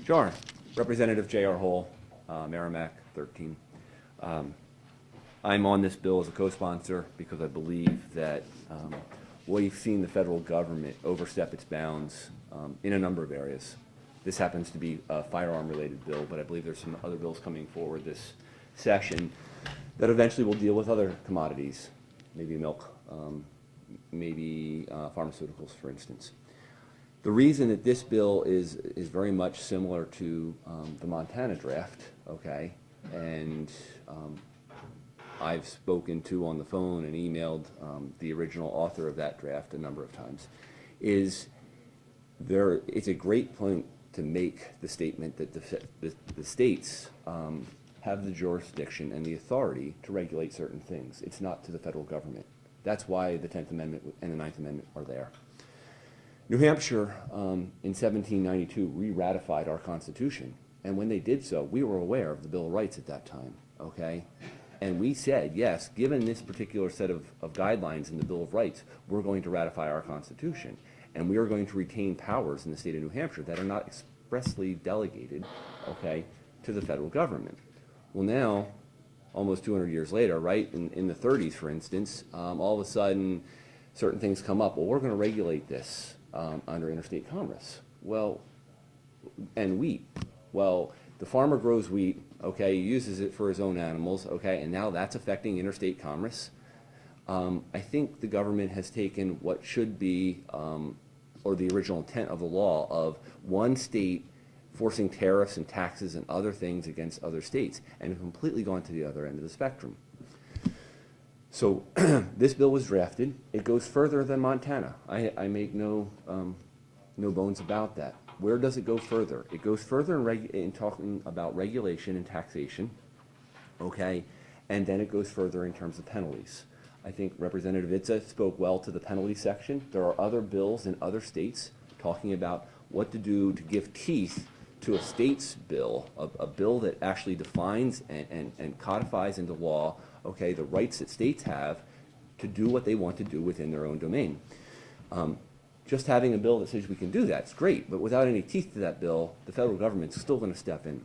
Sure. Representative J.R. Hoell, Merrimack 13. I'm on this bill as a co-sponsor because I believe that we've seen the federal government overstep its bounds in a number of areas. This happens to be a firearm-related bill, but I believe there's some other bills coming forward this session that eventually will deal with other commodities, maybe milk, maybe pharmaceuticals, for instance. The reason that this bill is very much similar to the Montana draft, okay, and I've spoken to on the phone and emailed the original author of that draft a number of times, it's a great point to make the statement that the states have the jurisdiction and the authority to regulate certain things. It's not to the federal government. That's why the 10th Amendment and the 9th Amendment are there. New Hampshire, in 1792, re-ratified our Constitution, and when they did so, we were aware of the Bill of Rights at that time, okay? And we said, yes, given this particular set of guidelines in the Bill of Rights, we're going to ratify our Constitution, and we are going to retain powers in the state of New Hampshire that are not expressly delegated, okay, to the federal government. Well, now, almost 200 years later, right, in the 30s, for instance, all of a sudden, certain things come up. Well, we're going to regulate this under interstate commerce. Well, and wheat. Well, the farmer grows wheat, okay, he uses it for his own animals, okay, and now that's affecting interstate commerce. I think the government has taken what should be, or the original intent of the law of one state forcing tariffs and taxes and other things against other states, and completely gone to the other end of the spectrum. So this bill was drafted. It goes further than Montana. I make no bones about that. Where does it go further? It goes further in talking about regulation and taxation, okay, and then it goes further in terms of penalties. I think Representative Itza spoke well to the penalty section. There are other bills in other states talking about what to do to give teeth to a state's bill, a bill that actually defines and codifies into law, okay, the rights that states have to do what they want to do within their own domain. Just having a bill that says we can do that is great, but without any teeth to that bill, the federal government's still going to step in.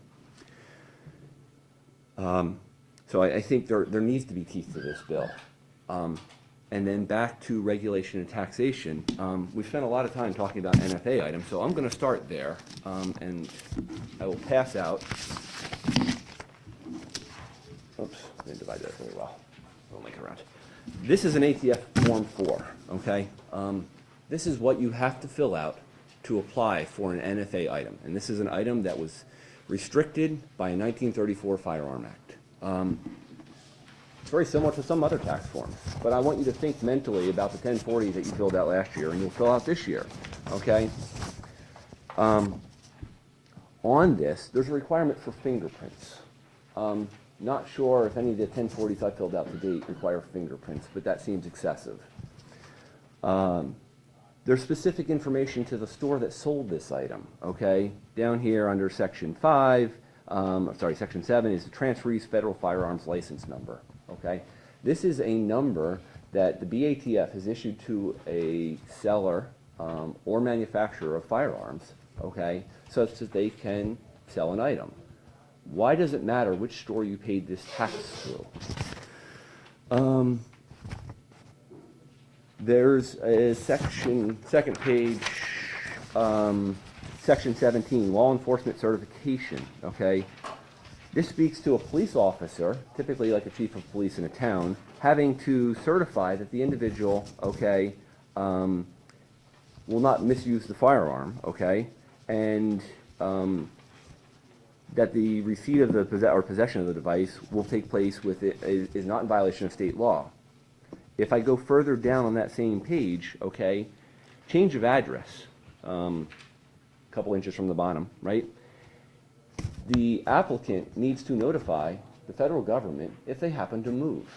So I think there needs to be teeth to this bill. And then back to regulation and taxation. We spent a lot of time talking about NFA items, so I'm going to start there, and I will pass out. Oops, I didn't divide that very well. We'll make it around. This is an ATF Form 4, okay? This is what you have to fill out to apply for an NFA item, and this is an item that was restricted by a 1934 Firearm Act. It's very similar to some other tax forms, but I want you to think mentally about the 1040 that you filled out last year and you'll fill out this year, okay? On this, there's a requirement for fingerprints. Not sure if any of the 1040s I filled out to date require fingerprints, but that seems excessive. There's specific information to the store that sold this item, okay? Down here under Section 5, Section 7 is the transferee's federal firearms license number. Okay, this is a number that the BATF has issued to a seller or manufacturer of firearms, okay, such that they can sell an item. Why does it matter which store you paid this tax through? There's a second page, Section 17, law enforcement certification, okay? This speaks to a police officer, typically like a chief of police in a town, having to certify that the individual, okay, will not misuse the firearm, okay, and that the receipt of the possession of the device will take place with it is not in violation of state law. If I go further down on that same page, okay, change of address, a couple inches from the bottom, right? The applicant needs to notify the federal government if they happen to move.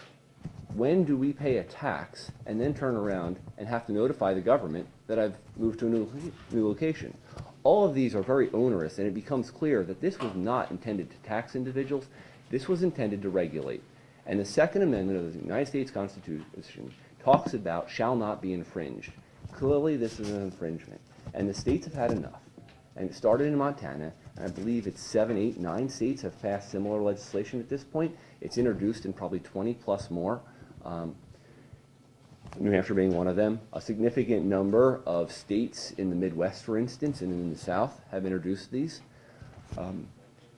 When do we pay a tax and then turn around and have to notify the government that I've moved to a new location? All of these are very onerous, and it becomes clear that this was not intended to tax individuals. This was intended to regulate. And the Second Amendment of the United States Constitution talks about shall not be infringed. Clearly, this is an infringement, and the states have had enough. and it started in Montana, and I believe it's 7, 8, 9 states have passed similar legislation at this point. It's introduced in probably 20 plus more, New Hampshire being one of them. A significant number of states in the Midwest, for instance, and in the South have introduced these.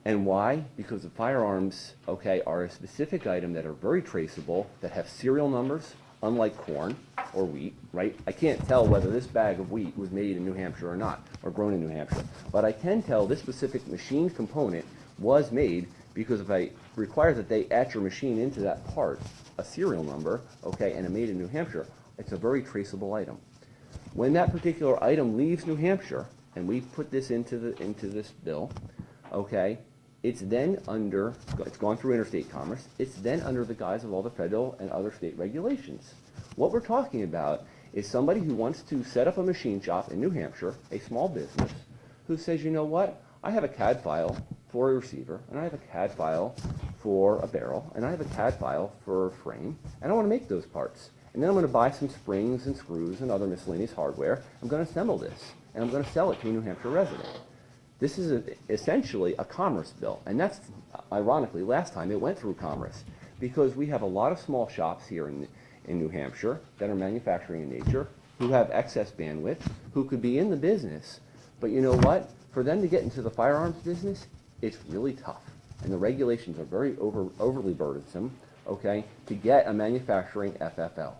And why? Because the firearms, okay, are a specific item that are very traceable, that have serial numbers, unlike corn or wheat, right? I can't tell whether this bag of wheat was made in New Hampshire or not, or grown in New Hampshire. But I can tell this specific machine component was made because if I require that they etch or machine into that part a serial number, okay, and it made in New Hampshire, it's a very traceable item. When that particular item leaves New Hampshire, and we put this into this bill, okay, it's gone through interstate commerce, it's then under the guise of all the federal and other state regulations. What we're talking about is somebody who wants to set up a machine shop in New Hampshire, a small business, who says, you know what, I have a CAD file for a receiver, and I have a CAD file for a barrel, and I have a CAD file for a frame, and I want to make those parts. And then I'm going to buy some springs and screws and other miscellaneous hardware. I'm going to assemble this, and I'm going to sell it to a New Hampshire resident. This is essentially a commerce bill, and that's, ironically, last time it went through commerce, because we have a lot of small shops here in New Hampshire that are manufacturing in nature, who have excess bandwidth, who could be in the business, but you know what? For them to get into the firearms business, it's really tough, and the regulations are very overly burdensome, okay, to get a manufacturing FFL.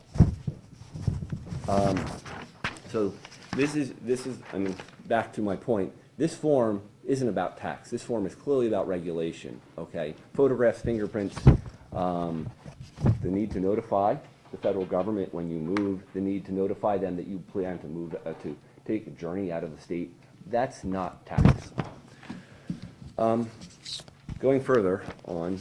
So this is, I mean, back to my point, this form isn't about tax. This form is clearly about regulation, okay? Photographs, fingerprints, the need to notify the federal government when you move, the need to notify them that you plan to move, to take a journey out of the state. That's not tax. Going further on,